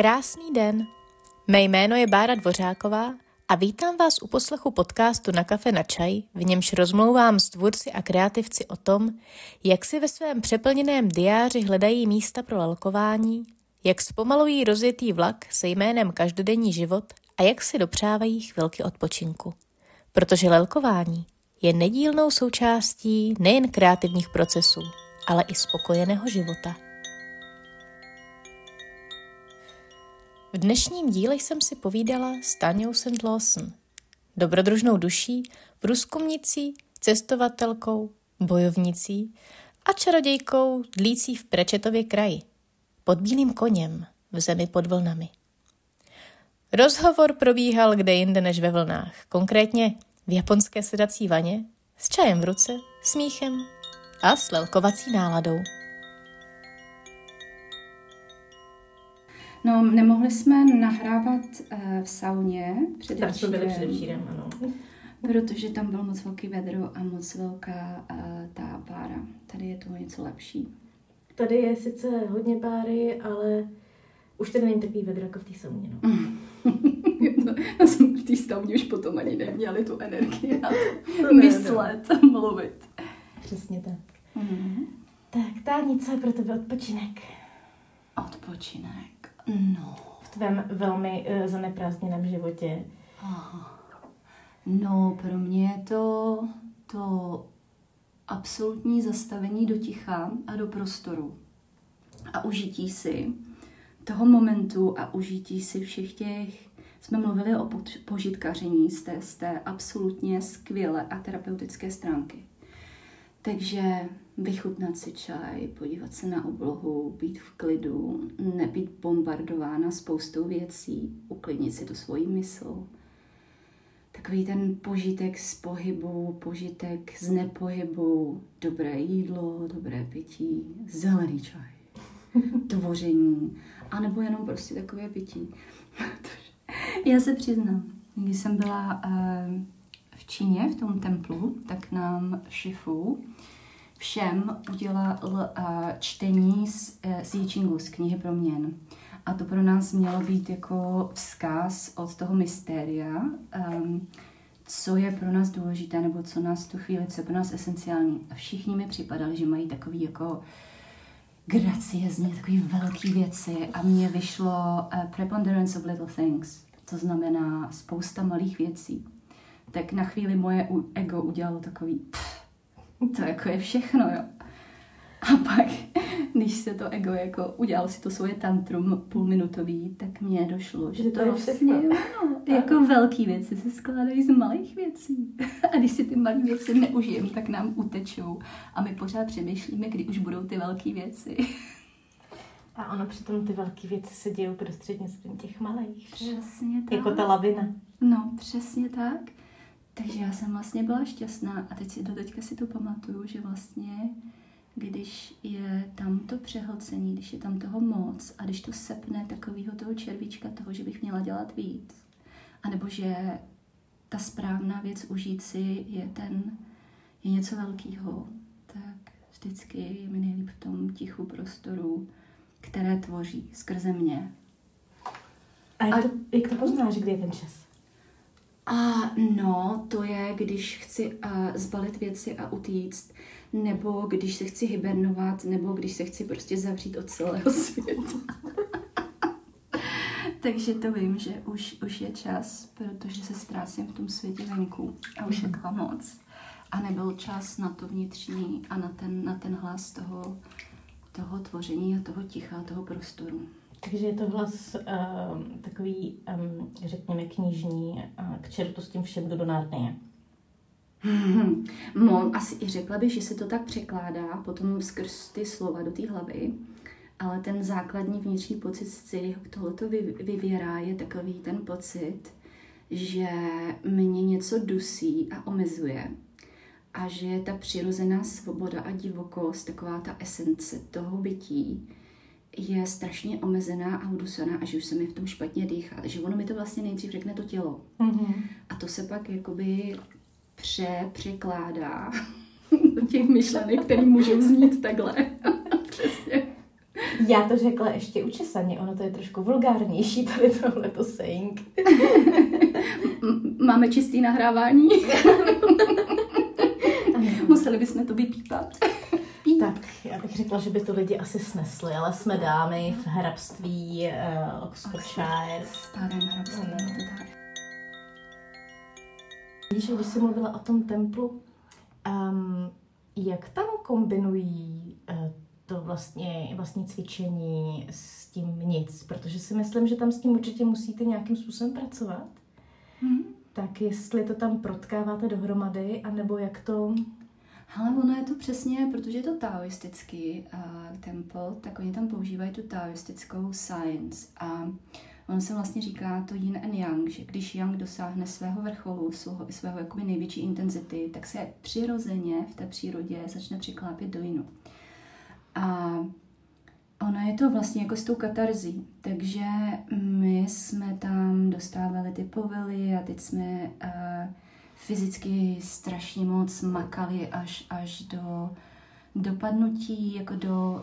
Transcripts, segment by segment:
Krásný den. Mé jméno je Bára Dvořáková a vítám vás u poslechu podcastu Na kafe na čaj, v němž rozmlouvám s tvůrci a kreativci o tom, jak si ve svém přeplněném diáři hledají místa pro lalkování, jak zpomalují rozjetý vlak se jménem každodenní život a jak si dopřávají chvilky odpočinku. Protože lalkování je nedílnou součástí nejen kreativních procesů, ale i spokojeného života. V dnešním díle jsem si povídala s Táňou St. Lawson, dobrodružnou duší, průzkumnicí, cestovatelkou, bojovnicí a čarodějkou dlící v Prečetově kraji, pod bílým koněm v zemi pod vlnami. Rozhovor probíhal kde jinde než ve vlnách, konkrétně v japonské sedací vaně, s čajem v ruce, smíchem a s lalkovací náladou. No, nemohli jsme nahrávat v sauně předevčírem, ano. Protože tam bylo moc velký vedro a moc velká ta pára. Tady je to něco lepší. Tady je sice hodně páry, ale už tady není takový vedro jako v té sauně, no. Já jsem v té sauně už potom ani neměli tu energii na to myslet a mluvit. Přesně tak. Mm-hmm. Tak, Táni, co je pro tebe odpočinek? Odpočinek? No. V tvém velmi zaneprázdněném životě. No, pro mě je to absolutní zastavení do ticha a do prostoru. A užití si toho momentu a užití si všech těch... Jsme mluvili o požitkaření z té absolutně skvělé a terapeutické stránky. Takže vychutnat si čaj, podívat se na oblohu, být v klidu, nebýt bombardována spoustou věcí, uklidnit si tu svoji mysl. Takový ten požitek z pohybu, požitek z nepohybu, dobré jídlo, dobré pití, zelený čaj, tvoření, anebo jenom prostě takové pití. Já se přiznám, když jsem byla v Číně, v tom templu, tak nám Shifu všem udělal čtení z I Chingu, z knihy proměn. A to pro nás mělo být jako vzkaz od toho mystéria, co je pro nás důležité, nebo co nás v tu chvíli, co je pro nás esenciální. A všichni mi připadali, že mají takový jako graciezně, takový velký věci. A mně vyšlo preponderance of little things, to znamená spousta malých věcí. Tak na chvíli moje ego udělalo takový to jako je všechno, jo. A pak, když se to ego jako udělalo si to svoje tantrum půlminutový, tak mně došlo, že to je vlastně jako velký věci se skládají z malých věcí. A když si ty malé věci neužijeme, tak nám utečou. A my pořád přemýšlíme, kdy už budou ty velké věci. A ono přitom ty velké věci se dějou prostřednictvím těch malých. Přesně tak. Jako ta lavina. No, přesně tak. Takže já jsem vlastně byla šťastná a teďka si to pamatuju, že vlastně, když je tam to přehlcení, když je tam toho moc a když to sepne takového toho červíčka toho, že bych měla dělat víc, anebo že ta správná věc užít si je něco velkého, tak vždycky je mi nejlíp v tom tichu prostoru, které tvoří skrze mě. A jak to poznáš, kdy je ten čas? No, to je, když chci zbalit věci a utíct, nebo když se chci hibernovat, nebo když se chci prostě zavřít od celého světa. Takže to vím, že už je čas, protože se ztrácím v tom světě venku a už je toho moc. A nebyl čas na to vnitřní a na ten hlas toho tvoření a toho ticha a toho prostoru. Takže je to hlas takový, řekněme, knižní, k čertu s tím všem, kdo do Narnie. Asi i řekla bych, že se to tak překládá potom skrz ty slova do té hlavy, ale ten základní vnitřní pocit, z kterého tohleto vyvěrá, je takový ten pocit, že mě něco dusí a omezuje a že ta přirozená svoboda a divokost, taková ta esence toho bytí, je strašně omezená a udusená a že už se mi v tom špatně dýchá. Že ono mi to vlastně nejdřív řekne to tělo. Mm-hmm. A to se pak jakoby překládá do těch myšlenek, které můžou znít takhle. Přesně. Já to řekla ještě učesaně, ono to je trošku vulgárnější, tady tohleto saying. Máme čistý nahrávání. Museli bychom to vypípat. Tak, já bych řekla, že by to lidi asi snesli, ale jsme dámy v hrabství Oxfordshire. Starém hrabství, to tak. Víš, když jsi mluvila o tom templu, jak tam kombinují to vlastní cvičení s tím nic? Protože si myslím, že tam s tím určitě musíte nějakým způsobem pracovat. Tak jestli to tam protkáváte dohromady, anebo jak to... Ale ono je to přesně, protože je to taoistický temple, tak oni tam používají tu taoistickou science. A on se vlastně říká to yin and yang, že když yang dosáhne svého vrcholu, svého jakoby největší intenzity, tak se přirozeně v té přírodě začne přiklápět do yinu. A ono je to vlastně jako s tou katarzí, takže my jsme tam dostávali ty povely a teď jsme fyzicky strašně moc makali až do dopadnutí, jako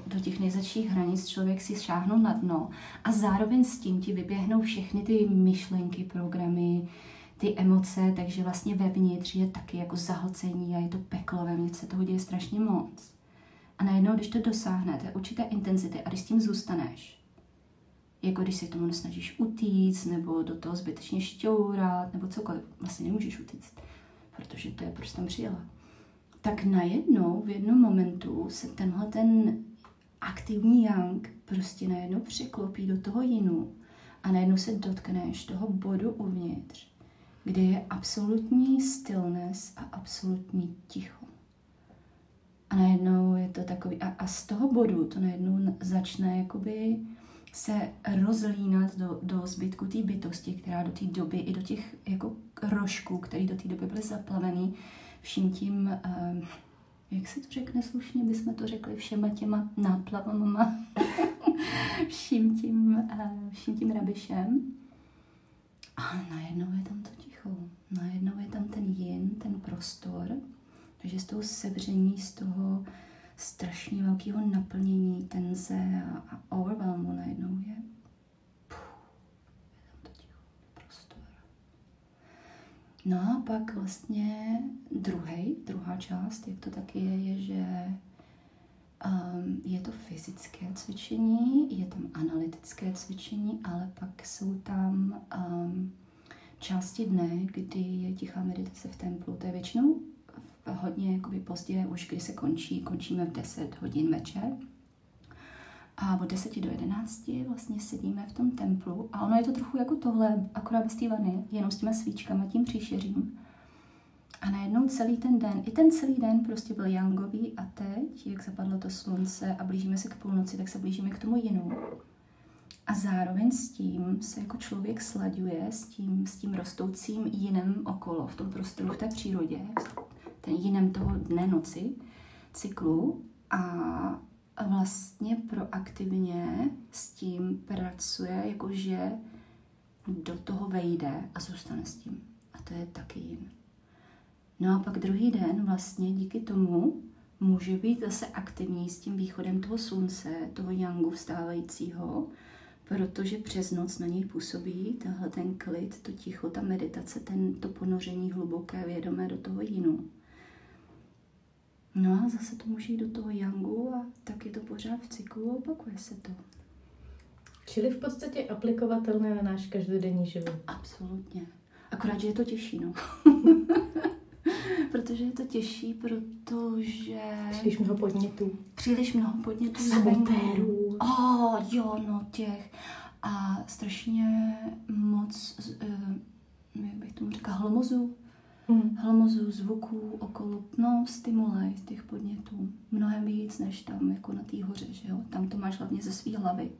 do těch nejzadších hranic, člověk si šáhnou na dno a zároveň s tím ti vyběhnou všechny ty myšlenky, programy, ty emoce, takže vlastně vevnitř je taky jako zahlcení a je to peklo, vevnitř se toho děje strašně moc. A najednou, když to dosáhnete určité intenzity a když s tím zůstaneš, jako když se k tomu snažíš utíct, nebo do toho zbytečně šťourat, nebo cokoliv, vlastně nemůžeš utíct, protože to je prostě tam přijela. Tak najednou, v jednom momentu se tenhle ten aktivní yang prostě najednou překlopí do toho jinu a najednou se dotkneš toho bodu uvnitř, kde je absolutní stillness a absolutní ticho. A najednou je to takový, a z toho bodu to najednou začne jakoby se rozlínat do zbytku té bytosti, která do té doby i do těch jako rožků, které do té doby byly zaplavený vším tím, jak se to řekne slušně, bychom to řekli, všema těma náplavama, vším tím rabišem. A najednou je tam to ticho. Najednou je tam ten yin, ten prostor, takže z toho sevření, z toho strašně velkého naplnění, tenze a overwhelmu najednou je tam to ticho, prostor. No a pak vlastně druhá část, jak to taky je, že je to fyzické cvičení, je tam analytické cvičení, ale pak jsou tam části dne, kdy je tichá meditace v templu. To je většinou hodně jakoby pozdě, už kdy se končíme v 10 hodin večer. A od 10 do 11 vlastně sedíme v tom templu. A ono je to trochu jako tohle, akorát bez té vany, jenom s těma svíčkama, tím příšeřím. A najednou celý ten den, i ten celý den prostě byl yangový a teď, jak zapadlo to slunce a blížíme se k půlnoci, tak se blížíme k tomu jinu. A zároveň s tím se jako člověk slaďuje s tím rostoucím jinem okolo, v tom prostoru, v té přírodě, ten jinem toho dne, noci, cyklu a vlastně proaktivně s tím pracuje, jakože do toho vejde a zůstane s tím. A to je taky jin. No a pak druhý den vlastně díky tomu může být zase aktivní s tím východem toho slunce, toho yangu vstávajícího, protože přes noc na něj působí tenhle ten klid, to ticho, ta meditace, to ponoření hluboké, vědomé do toho jinu. No a zase to může jít do toho yangu a tak je to pořád v cyklu a opakuje se to. Čili v podstatě aplikovatelné na náš každodenní život. Absolutně. Akorát, že je to těžší, no. Protože je to těžší, protože... Příliš mnoho podnětů. Sabotérů. Jo, no těch. A strašně moc, jak bych tomu říkala, hlmozu, zvuků okolo, stimulej z těch podnětů. Mnohem víc, než tam jako na té hoře, že jo. Tam to máš hlavně ze své hlavy.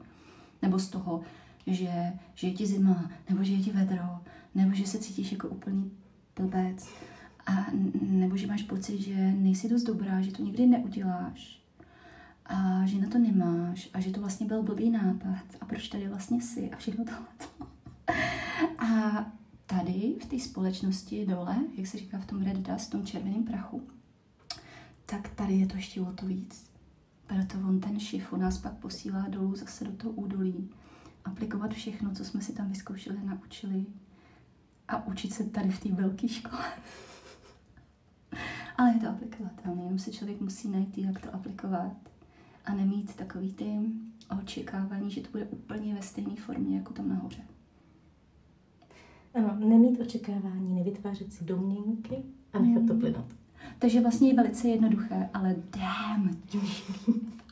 Nebo z toho, že je ti zima, nebo že je ti vedro, nebo že se cítíš jako úplný blbec. A nebo že máš pocit, že nejsi dost dobrá, že to nikdy neuděláš a že na to nemáš a že to vlastně byl blbý nápad a proč tady vlastně jsi a všechno tohleto. A tady v té společnosti dole, jak se říká v tom red dust, v tom červeném prachu, tak tady je to ještě o to víc. Proto on ten šifu nás pak posílá dolů zase do toho údolí. Aplikovat všechno, co jsme si tam vyzkoušeli, naučili a učit se tady v té velké škole. Ale je to aplikovatelné, jenom se člověk musí najít, jak to aplikovat a nemít takový ty očekávání, že to bude úplně ve stejné formě, jako tam nahoře. Ano, nemít očekávání, nevytvářet si domněnky a nechat to plynout. Takže vlastně je velice jednoduché, ale v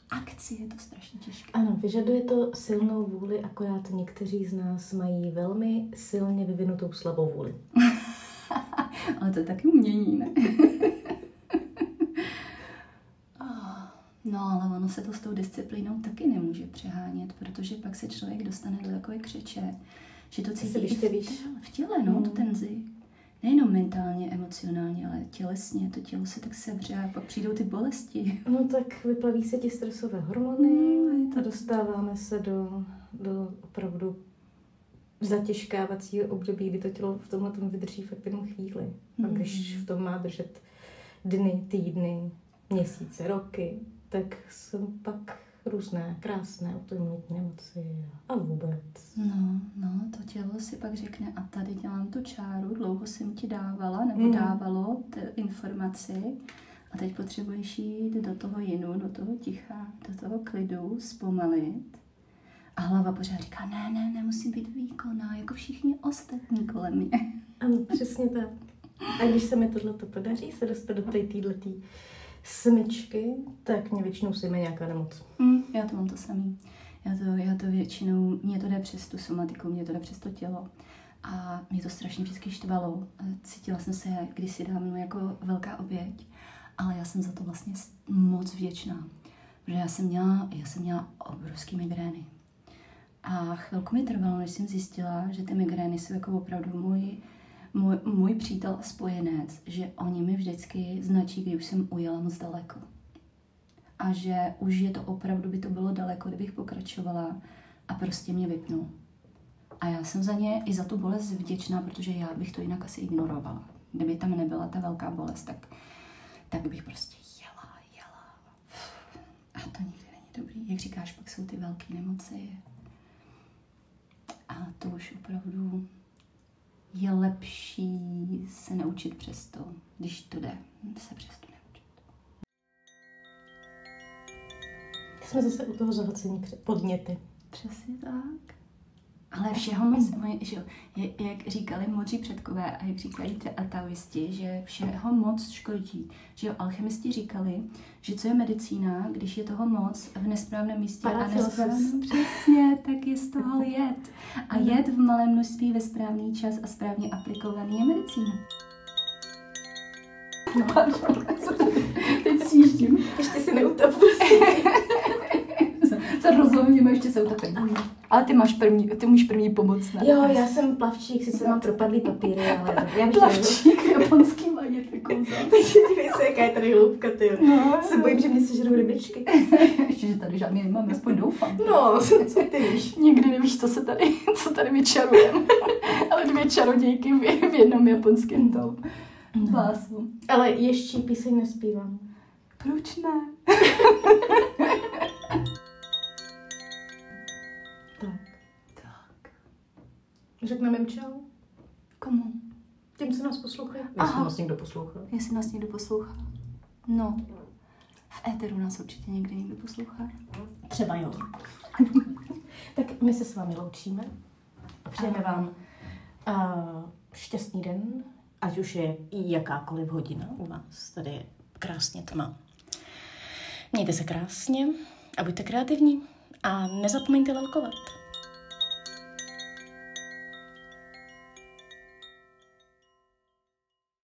akci je to strašně těžké. Ano, vyžaduje to silnou vůli, akorát někteří z nás mají velmi silně vyvinutou slabou vůli. Ale to je taky umění, ne? No, ale ono se to s tou disciplínou taky nemůže přehánět, protože pak se člověk dostane do takové křeče, že to cítí v těle, no, tu tenzi. Nejenom mentálně, emocionálně, ale tělesně. To tělo se tak sevře a pak přijdou ty bolesti. No tak vyplaví se ti stresové hormony a dostáváme se do opravdu zatěžkávacího období, kdy to tělo v tomhle tom vydrží fakt jenom chvíli. A když v tom má držet dny, týdny, měsíce, roky, tak jsou pak různé krásné autoimunitní nemoci a vůbec. No, to tělo si pak řekne, a tady dělám tu čáru, dlouho jsem ti dávala, nebo dávalo informaci a teď potřebuješ jít do toho jinu, do toho ticha, do toho klidu, zpomalit. A hlava pořád říká, ne, musím být výkonná, jako všichni ostatní kolem mě. Ano, přesně tak. A když se mi tohleto podaří, se dostat do této smyčky, tak mě většinou sejme nějaká nemoc. Já to mám to samý. Já to většinou, mě to jde přes tu somatiku, mě to jde přes to tělo. A mě to strašně vždycky štvalo. Cítila jsem se kdysi dávno jako velká oběť, ale já jsem za to vlastně moc vděčná. Protože já jsem měla obrovský migrény. A chvilku mi trvalo, než jsem zjistila, že ty migrény jsou jako opravdu můj přítel a spojenec, že oni mi vždycky značí, když už jsem ujela moc daleko. A že už je to opravdu, by to bylo daleko, kdybych pokračovala a prostě mě vypnul. A já jsem za ně i za tu bolest vděčná, protože já bych to jinak asi ignorovala. Kdyby tam nebyla ta velká bolest, tak bych prostě jela. A to nikdy není dobrý. Jak říkáš, pak jsou ty velké nemoci. A to už opravdu je lepší se naučit přesto, když to jde, se přesto naučit. Jsme zase u toho zahlcení podněty. Přesně tak. Ale všeho moc, jak říkali modří předkové a jak říkají ty ataoisti, že všeho moc škodí. Že alchemisti říkali, že co je medicína, když je toho moc v nesprávném místě a nesprávném. Přesně, tak je z toho jed. A jed v malém množství ve správný čas a správně aplikovaný je medicína. No, teď sjíždím. Ještě si neutap, Se rozhodněme, ještě se utapím. Ale ty můžeš první pomoct, ne? Jo, já jsem plavčík, sice mám propadlý papíry, ale já bych plavčík japonský majet, kouzal. Teď dívej se, jaká je tady hloubka, ty. No, se bojím, že mě sežerou rybičky. Ještě, že tady žádný nemám, aspoň doufám. No, co ty víš? Nikdy nevíš, co tady vyčarujeme. Ale 2 čarodějky v jednom japonském tom básnu. Ale ještě píseň nespívám. Proč ne? Tak. Řekneme jim čau? Komu? Těm, co nás poslouchají. Jestli nás někdo poslouchá. No, v éteru nás určitě někde někdo poslouchá. Třeba jo. Tak my se s vámi loučíme a přejeme vám šťastný den, ať už je jakákoliv hodina u vás. Tady je krásně tma. Mějte se krásně a buďte kreativní a nezapomeňte lelkovat.